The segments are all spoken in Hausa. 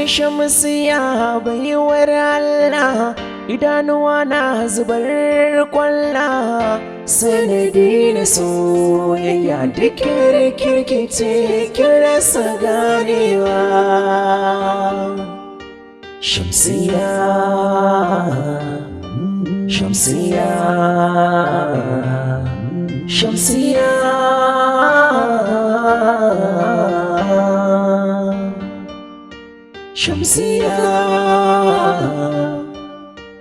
Shamsiya baiwar Allah, idanuwa na zubar kwalla, sanadi na soyayya duk kirkice kin rasa ganewa. Shamsiya, Shamsiya, Shamsiya, Shamsiya,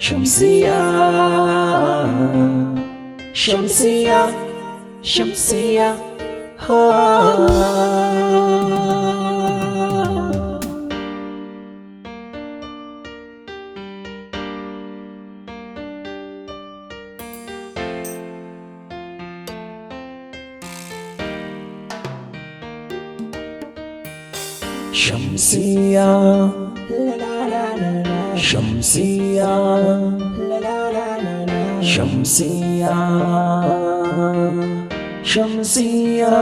Shamsiya, Shamsiya, Shamsiya, Shamsiya, Shamsiya, Shamsiya, Shamsiya.